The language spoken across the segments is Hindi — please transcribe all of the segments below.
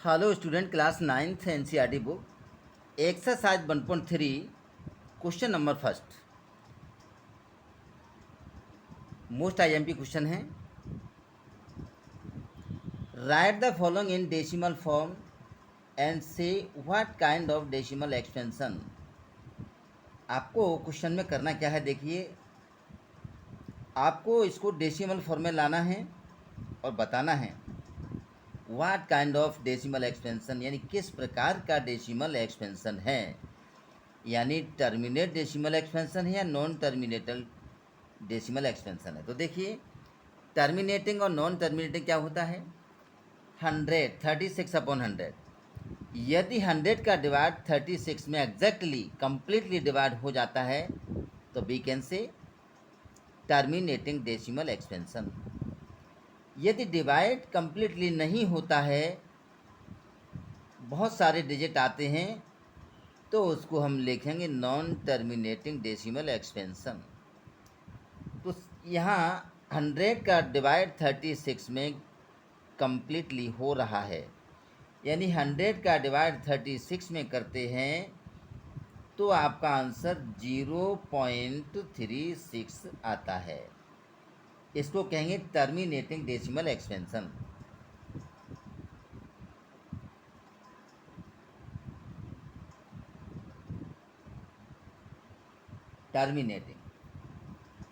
Hello student, class 9th NCERT book exercise 1.3 question number first. Most IMP question है। Write the following in decimal form and say what kind of decimal expansion. आपको क्वेश्चन में करना क्या है, देखिए, आपको इसको डेसिमल फॉर्म में लाना है और बताना है what kind of decimal expansion, यानी किस प्रकार का डेसिमल एक्सपेंशन है, यानी टर्मिनेट डेसिमल एक्सपेंशन है या नॉन टर्मिनेटल डेसिमल एक्सपेंशन है। तो देखिए, टर्मिनेटिंग और नॉन टर्मिनेटिंग क्या होता है। 36/100, यदि 100 का डिवाइड 36 में एग्जैक्टली कंप्लीटली डिवाइड हो जाता है तो we can say terminating decimal expansion. यदि डिवाइड कंप्लीटली नहीं होता है, बहुत सारे डिजिट आते हैं, तो उसको हम लिखेंगे नॉन टर्मिनेटिंग डेसिमल एक्सपेंशन। तो यहाँ 100 का डिवाइड 36 में कंप्लीटली हो रहा है, यानी 100 का डिवाइड 36 में करते हैं तो आपका आंसर 0.36 आता है। इसको कहेंगे टर्मिनेटिंग डेसिमल एक्सपेंशन। टर्मिनेटिंग,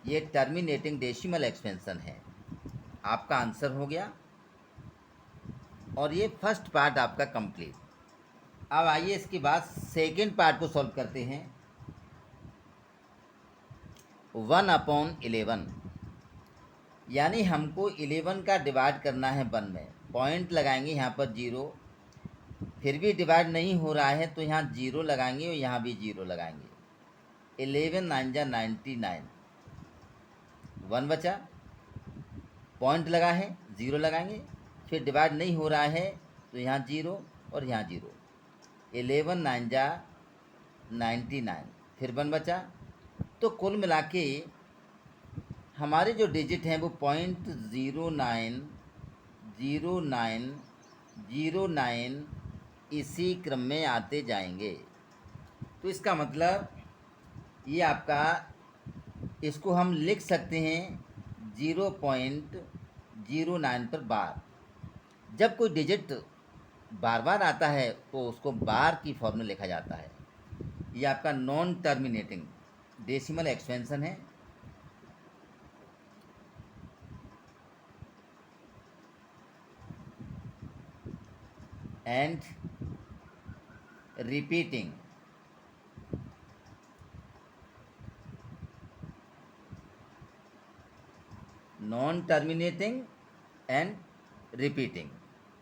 ये टर्मिनेटिंग डेसिमल एक्सपेंशन है। आपका आंसर हो गया और ये फर्स्ट पार्ट आपका कंप्लीट। अब आइए इसके बाद सेकेंड पार्ट को सॉल्व करते हैं। 1/11, यानी हमको 11 का डिवाइड करना है 1 में। पॉइंट लगाएंगे यहाँ पर 0, फिर भी डिवाइड नहीं हो रहा है तो यहाँ 0 लगाएंगे और यहाँ भी 0 लगाएंगे। 11 9 जा 99, 1 बचा, पॉइंट लगा है 0 लगाएंगे, फिर डिवाइड नहीं हो रहा है तो यहाँ 0 और यहाँ 0। 11 9 जा 99, फिर 1 बचा। तो कुल मिला के हमारे जो डिजिट हैं वो 0.090909 इसी क्रम में आते जाएंगे। तो इसका मतलब ये आपका, इसको हम लिख सकते हैं 0.09 पर बार। जब कोई डिजिट बार बार आता है तो उसको बार की फॉर्म में लिखा जाता है। ये आपका नॉन टर्मिनेटिंग डेसिमल एक्सपेंशन है। And repeating, non terminating and repeating,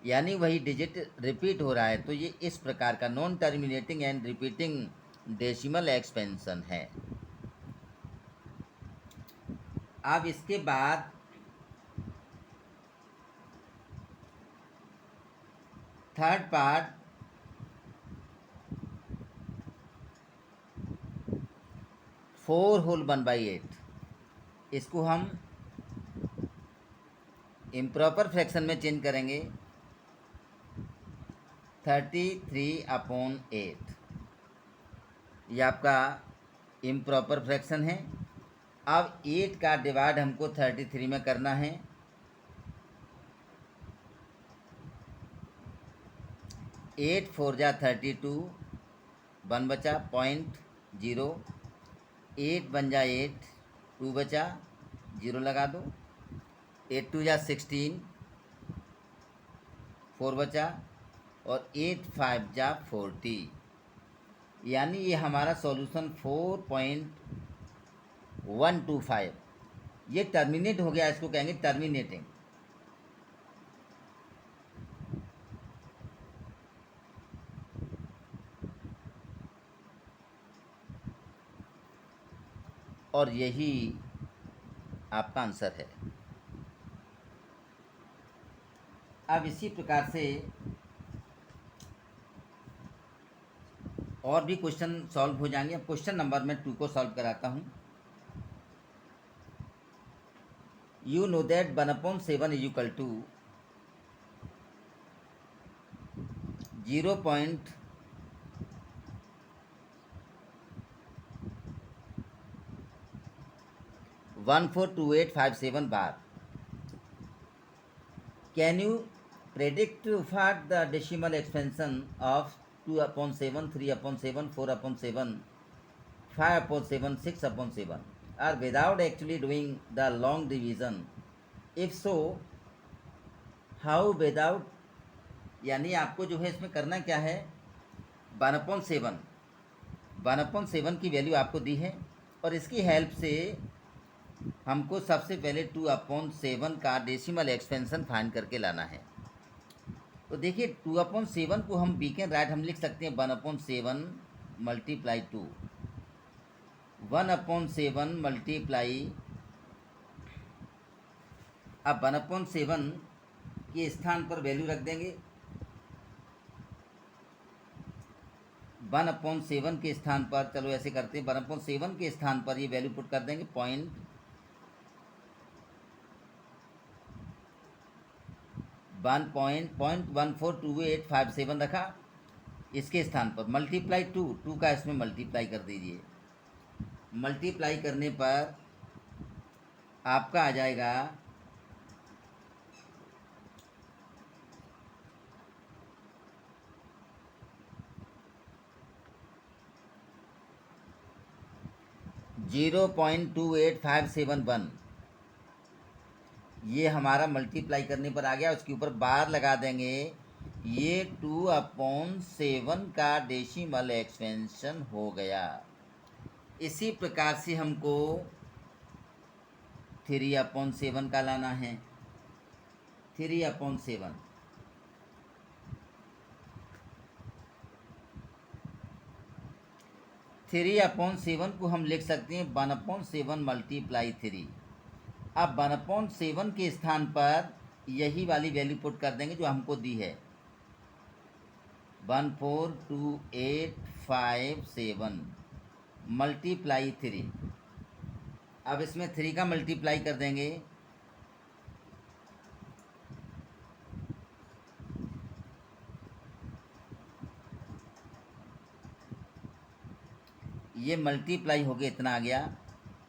यानी वही डिजिट रिपीट हो रहा है तो ये इस प्रकार का non terminating and repeating decimal expansion है। अब इसके बाद थर्ड पार्ट, 4/1/8, इसको हम इम्प्रॉपर फ्रैक्शन में चेंज करेंगे। 33/8, ये आपका इम्प्रॉपर फ्रैक्शन है। अब 8 का डिवाइड हमको 33 में करना है। 8 4 जा 32, 1 बचा, पॉइंट 0। 8 1 जा 8, 2 बचा, 0 लगा दो। 8 2 जा 16, 4 बचा, और 8 5 जा 40, यानी ये हमारा सॉल्यूशन 4.125। ये टर्मिनेट हो गया, इसको कहेंगे टर्मिनेटिंग। और यही आपका आंसर है। अब इसी प्रकार से और भी क्वेश्चन सॉल्व हो जाएंगे। अब क्वेश्चन नंबर मैं 2 को सॉल्व कराता हूँ। You know that 1/7 is equal to 0.142857 bar. Can you predict what the decimal expansion of 2/7, 3/7, 4/7, 5/7, 6/7 are without actually doing the long division? If so, how without? यानी आपको जो है इसमें करना क्या है, 1/7 की वैल्यू आपको दी है और इसकी हेल्प से हमको सबसे पहले 2/7 का डेसिमल एक्सपेंशन फाइंड करके लाना है। तो देखिए 2/7 को हम वीकेंड राइट हम लिख सकते हैं 1/7 मल्टीप्लाई 2, 1/7 मल्टीप्लाई, अब 1/7 के स्थान पर वैल्यू रख देंगे, 1/7 के स्थान पर, चलो ऐसे करते हैं, 1/7 के स्थान पर ये वैल्यू पुट कर देंगे, 0.142857 रखा, इसके स्थान पर मल्टीप्लाई 2 का इसमें मल्टीप्लाई कर दीजिए। मल्टीप्लाई करने पर आपका आ जाएगा 0.28571। ये हमारा मल्टीप्लाई करने पर आ गया, उसके ऊपर बार लगा देंगे, ये 2/7 का डेसिमल एक्सपेंशन हो गया। इसी प्रकार से हमको 3/7 का लाना है, 3/7, को हम लिख सकते हैं 1/7 मल्टीप्लाई 3। अब 1/7 के स्थान पर यही वाली वैल्यू पुट कर देंगे जो हमको दी है, 14285 मल्टीप्लाई 3। अब इसमें 3 का मल्टीप्लाई कर देंगे, ये मल्टीप्लाई हो गया, इतना आ गया,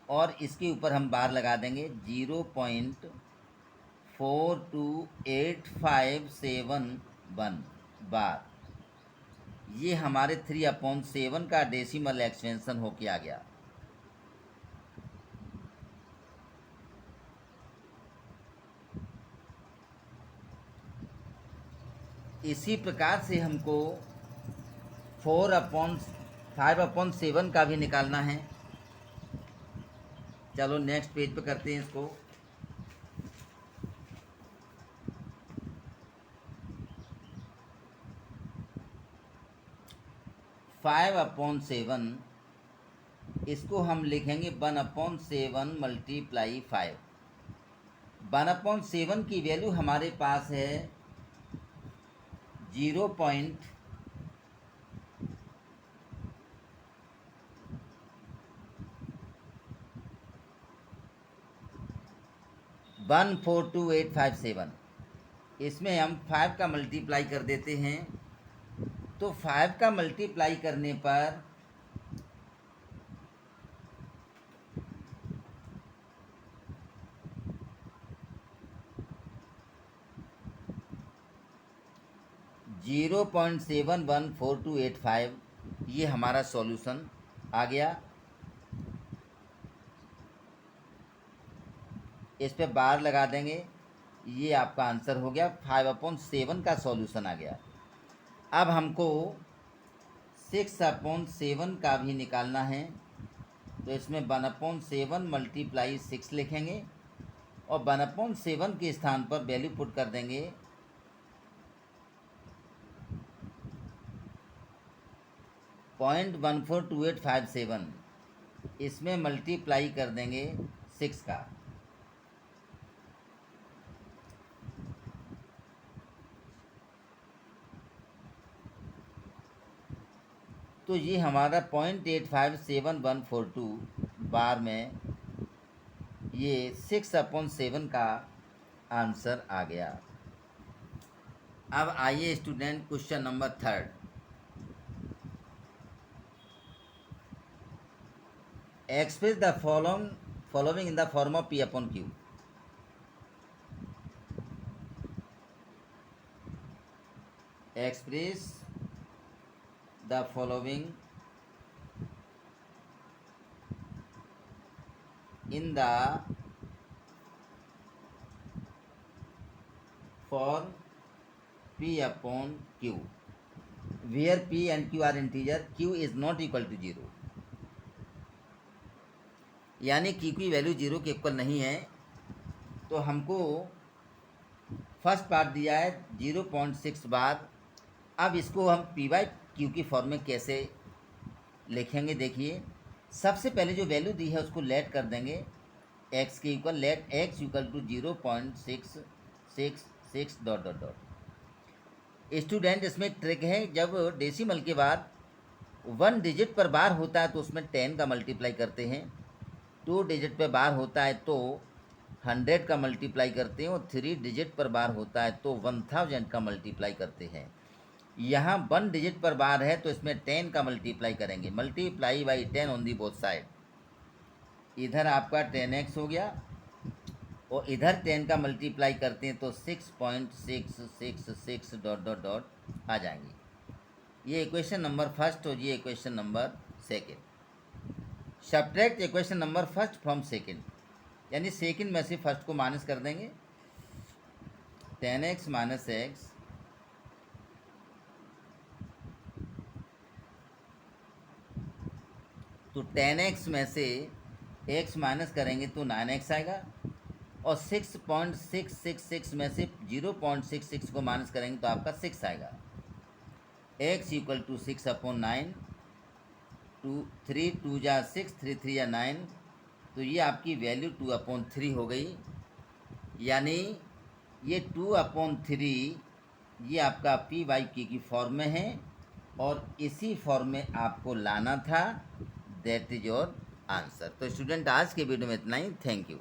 और इसके ऊपर हम बार लगा देंगे 0.42857 बार। ये हमारे 3/7 का डेसिमल एक्सपेंशन होके आ गया। इसी प्रकार से हमको 5/7 का भी निकालना है। चलो नेक्स्ट पेज पे करते हैं इसको। 5/7, इसको हम लिखेंगे 1/7 मल्टीप्लाई 5। 1/7 की वैल्यू हमारे पास है 0.142857। इसमें हम 5 का मल्टीप्लाई कर देते हैं, तो 5 का मल्टीप्लाई करने पर $0.714285, ये हमारा सॉल्यूशन आ गया। इस पे बार लगा देंगे, ये आपका आंसर हो गया, 5/7 का सॉल्यूशन आ गया। अब हमको 6/7 का भी निकालना है, तो इसमें 1/7 मल्टीप्लाई 6 लिखेंगे और 1/7 के स्थान पर वैल्यू पुट कर देंगे 0.142857, इसमें मल्टीप्लाई कर देंगे 6 का, तो ये हमारा 0.857142 बार में ये 6/7 का आंसर आ गया। अब आइए student question number 3। Express the following in the form of P upon Q। Express the following in the form P upon Q where P and Q are integer, Q is not equal to 0। यानी Q की वैल्यू 0 के इक्वल नहीं है। तो हमको फर्स्ट पार्ट दिया है 0.6 बार। अब इसको हम P बाई Q की फॉर्म में कैसे लिखेंगे, देखिए। सबसे पहले जो वैल्यू दी है उसको लेट कर देंगे x के equal, let x equal to 0.666 dot dot dot. Student इसमें ट्रिक है, जब डेसिमल के बाद 1 डिजिट पर बार होता है तो उसमें 10 का मल्टीप्लाई करते हैं, 2 डिजिट पर बार होता है तो 100 का मल्टीप्लाई करते हैं, और 3 डिजिट पर बार होता है तो 1000 का मल्टीप्लाई करते हैं। यहाँ 1 डिजिट पर बार है तो इसमें 10 का मल्टीप्लाई करेंगे, multiply by 10 on the both side. इधर आपका 10x हो गया और इधर 10 का मल्टीप्लाई करते हैं तो 6.666 डॉट डॉट डॉट आ जाएंगे। ये इक्वेशन नंबर फर्स्ट और ये equation number second. Subtract equation number first from second, यानी सेकेंड में से फर्स्ट को माइनस कर देंगे। 10x माइनस एक्स तो 10x में से x माइनस करेंगे तो 9x आएगा, और 6.666 में से 0.66 को माइनस करेंगे तो आपका 6 आएगा। x इक्वल टू 6 अपॉन 9, 3 2 जा 6, 3 3 या 9, तो ये आपकी वैल्यू 2 अपॉन 3 हो गई। यानी ये 2 अपॉन 3 ये आपका P बाई Q की फॉर्म में है, और इसी फॉर्म में आपको लाना था। That is your answer. तो स्टूडेंट आज के वीडियो में इतना ही। Thank you.